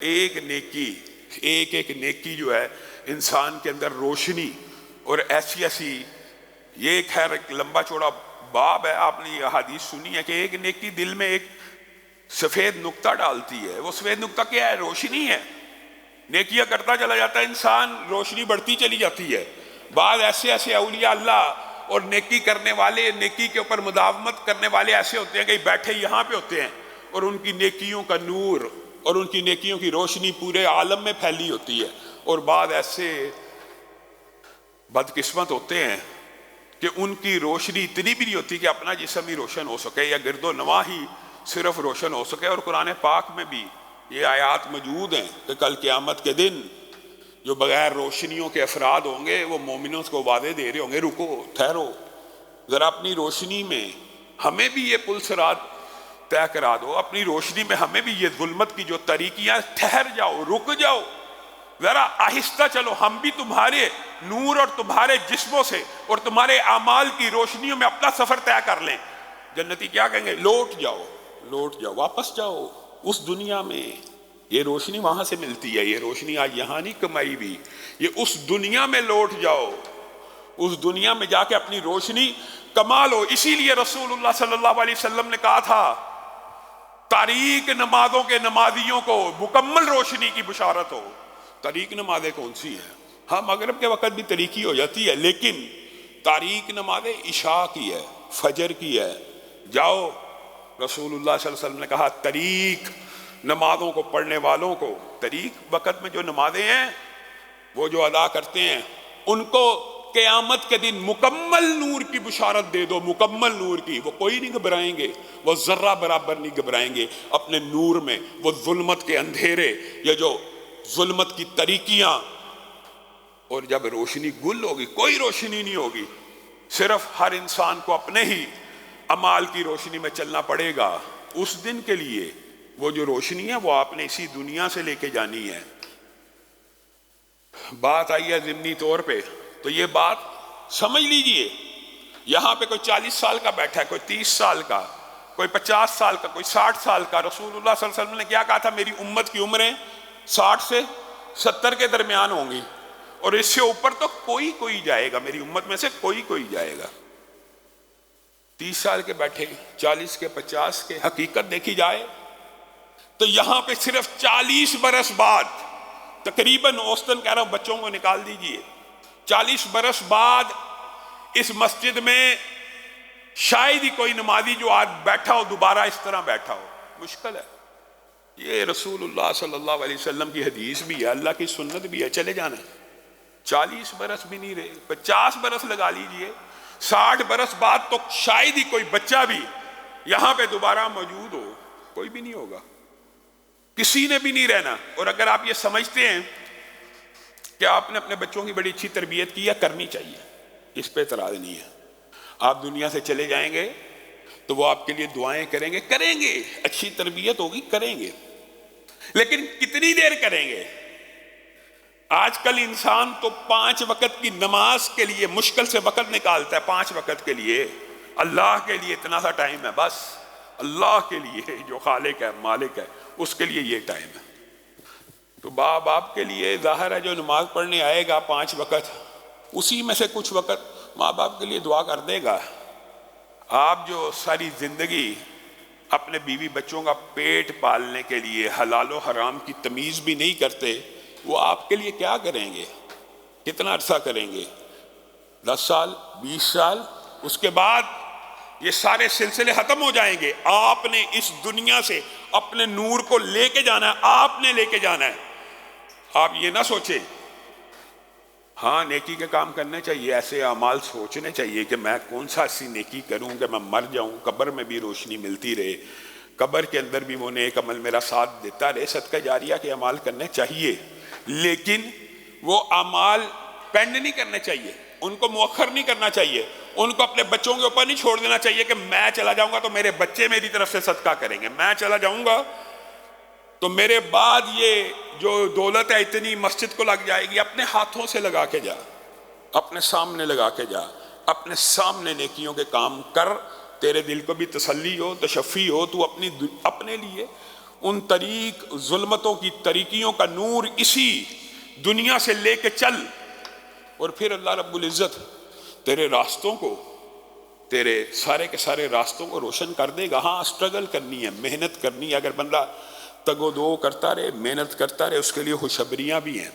ایک نیکی، ایک نیکی جو ہے انسان کے اندر روشنی اور ایسی ایسی، یہ خیر ایک لمبا چوڑا باب ہے، آپ نے یہ حدیث سنی ہے کہ ایک نیکی دل میں ایک سفید نقطہ ڈالتی ہے۔ وہ سفید نقطہ کیا ہے؟ روشنی ہے۔ نیکیاں کرتا چلا جاتا ہے انسان، روشنی بڑھتی چلی جاتی ہے۔ بعض ایسے اولیاء اللہ اور نیکی کرنے والے، نیکی کے اوپر مداومت کرنے والے ایسے ہوتے ہیں کہ بیٹھے یہاں پہ ہوتے ہیں اور ان کی نیکیوں کا نور اور ان کی نیکیوں کی روشنی پورے عالم میں پھیلی ہوتی ہے۔ اور بعض ایسے بدقسمت ہوتے ہیں کہ ان کی روشنی اتنی بھی نہیں ہوتی کہ اپنا جسم ہی روشن ہو سکے یا گرد و نواح ہی صرف روشن ہو سکے۔ اور قرآن پاک میں بھی یہ آیات موجود ہیں کہ کل قیامت کے دن جو بغیر روشنیوں کے افراد ہوں گے وہ مومنوں کو وعدے دے رہے ہوں گے، رکو، ٹھہرو، ذرا اپنی روشنی میں ہمیں بھی یہ پل صراط طے کرا دو، اپنی روشنی میں ہمیں بھی یہ ظلمت کی جو طریقیاں، ٹھہر جاؤ، رک جاؤ، ذرا آہستہ چلو، ہم بھی تمہارے نور اور تمہارے جسموں سے اور تمہارے اعمال کی روشنیوں میں اپنا سفر طے کر لیں۔ جنتی کیا کہیں گے؟ لوٹ جاؤ، لوٹ جاؤ، واپس جاؤ اس دنیا میں۔ یہ روشنی وہاں سے ملتی ہے، یہ روشنی آج یہاں نہیں کمائی بھی، یہ اس دنیا میں لوٹ جاؤ، اس دنیا میں جا کے اپنی روشنی کما لو۔ اسی لیے رسول اللہ صلی اللہ علیہ وسلم نے کہا تھا تاریک نمازوں کے نمازیوں کو مکمل روشنی کی بشارت ہو۔ تاریک نمازیں کون سی ہیں؟ ہاں مغرب کے وقت بھی تاریکی ہو جاتی ہے، لیکن تاریک نمازیں عشاء کی ہے، فجر کی ہے۔ جاؤ، رسول اللہ صلی اللہ علیہ وسلم نے کہا تاریک نمازوں کو پڑھنے والوں کو، تاریک وقت میں جو نمازیں ہیں وہ جو ادا کرتے ہیں ان کو قیامت کے دن مکمل نور کی بشارت دے دو، مکمل نور کی۔ وہ کوئی نہیں گھبرائیں گے، وہ ذرہ برابر نہیں گھبرائیں گے اپنے نور میں۔ وہ ظلمت کے اندھیرے یا جو ظلمت کی طریقیاں، اور جب روشنی گل ہوگی، کوئی روشنی نہیں ہوگی، صرف ہر انسان کو اپنے ہی اعمال کی روشنی میں چلنا پڑے گا۔ اس دن کے لیے وہ جو روشنی ہے وہ آپ نے اسی دنیا سے لے کے جانی ہے۔ بات آئی ہے ضمنی طور پہ، تو یہ بات سمجھ لیجئے۔ یہاں پہ کوئی 40 سال کا بیٹھا ہے، کوئی 30 سال کا، کوئی 50 سال کا، کوئی 60 سال کا۔ رسول اللہ صلی اللہ علیہ وسلم نے کیا کہا تھا؟ میری امت کی عمریں 60 سے 70 کے درمیان ہوں گی، اور اس سے اوپر تو کوئی جائے گا، میری امت میں سے کوئی جائے گا۔ 30 سال کے بیٹھے، 40 کے، 50 کے، حقیقت دیکھی جائے تو یہاں پہ صرف 40 برس بعد، تقریباً اوسطاً کہہ رہا ہوں، بچوں کو نکال دیجئے، 40 برس بعد اس مسجد میں شاید ہی کوئی نمازی جو آج بیٹھا ہو دوبارہ اس طرح بیٹھا ہو، مشکل ہے۔ یہ رسول اللہ صلی اللہ علیہ وسلم کی حدیث بھی ہے، اللہ کی سنت بھی ہے، چلے جانا ہے۔ 40 برس بھی نہیں رہے، 50 برس لگا لیجئے، 60 برس بعد تو شاید ہی کوئی بچہ بھی یہاں پہ دوبارہ موجود ہو، کوئی بھی نہیں ہوگا، کسی نے بھی نہیں رہنا۔ اور اگر آپ یہ سمجھتے ہیں کہ آپ نے اپنے بچوں کی بڑی اچھی تربیت کی ہے، کرنی چاہیے، اس پہ اعتراض نہیں ہے۔ آپ دنیا سے چلے جائیں گے تو وہ آپ کے لیے دعائیں کریں گے، اچھی تربیت ہوگی، کریں گے، لیکن کتنی دیر کریں گے؟ آج کل انسان تو 5 وقت کی نماز کے لیے مشکل سے وقت نکالتا ہے، 5 وقت کے لیے، اللہ کے لیے اتنا سا ٹائم ہے بس، اللہ کے لیے جو خالق ہے، مالک ہے، اس کے لیے یہ ٹائم ہے۔ تو باپ کے لیے ظاہر ہے جو نماز پڑھنے آئے گا 5 وقت، اسی میں سے کچھ وقت ماں باپ کے لیے دعا کر دے گا۔ آپ جو ساری زندگی اپنے بیوی بچوں کا پیٹ پالنے کے لیے حلال و حرام کی تمیز بھی نہیں کرتے، وہ آپ کے لیے کیا کریں گے؟ کتنا عرصہ کریں گے؟ 10 سال، 20 سال؟ اس کے بعد یہ سارے سلسلے ختم ہو جائیں گے۔ آپ نے اس دنیا سے اپنے نور کو لے کے جانا ہے، آپ نے لے کے جانا ہے۔ آپ یہ نہ سوچیں، ہاں نیکی کے کام کرنے چاہیے، ایسے اعمال سوچنے چاہیے کہ میں کون سا ایسی نیکی کروں کہ میں مر جاؤں، قبر میں بھی روشنی ملتی رہے، قبر کے اندر بھی وہ نیک عمل میرا ساتھ دیتا رہے۔ صدقہ جاریہ کے اعمال کرنے چاہیے، لیکن وہ اعمال پینڈ نہیں کرنے چاہیے، ان کو مؤخر نہیں کرنا چاہیے، ان کو اپنے بچوں کے اوپر نہیں چھوڑ دینا چاہیے کہ میں چلا جاؤں گا تو میرے بچے میری طرف سے صدقہ کریں گے، میں چلا جاؤں گا تو میرے بعد یہ جو دولت ہے اتنی مسجد کو لگ جائے گی۔ اپنے ہاتھوں سے لگا کے جا، اپنے سامنے لگا کے جا، اپنے سامنے نیکیوں کے کام کر، تیرے دل کو بھی تسلی ہو، تشفی ہو، تو اپنے لیے ان طریق ظلمتوں کی طریقیوں کا نور اسی دنیا سے لے کے چل، اور پھر اللہ رب العزت تیرے راستوں کو، تیرے سارے کے سارے راستوں کو روشن کر دے گا۔ ہاں اسٹرگل کرنی ہے، محنت کرنی ہے، اگر بندہ تگ و دو کرتا رہے، محنت کرتا رہے، اس کے لیے خوشخبریاں بھی ہیں۔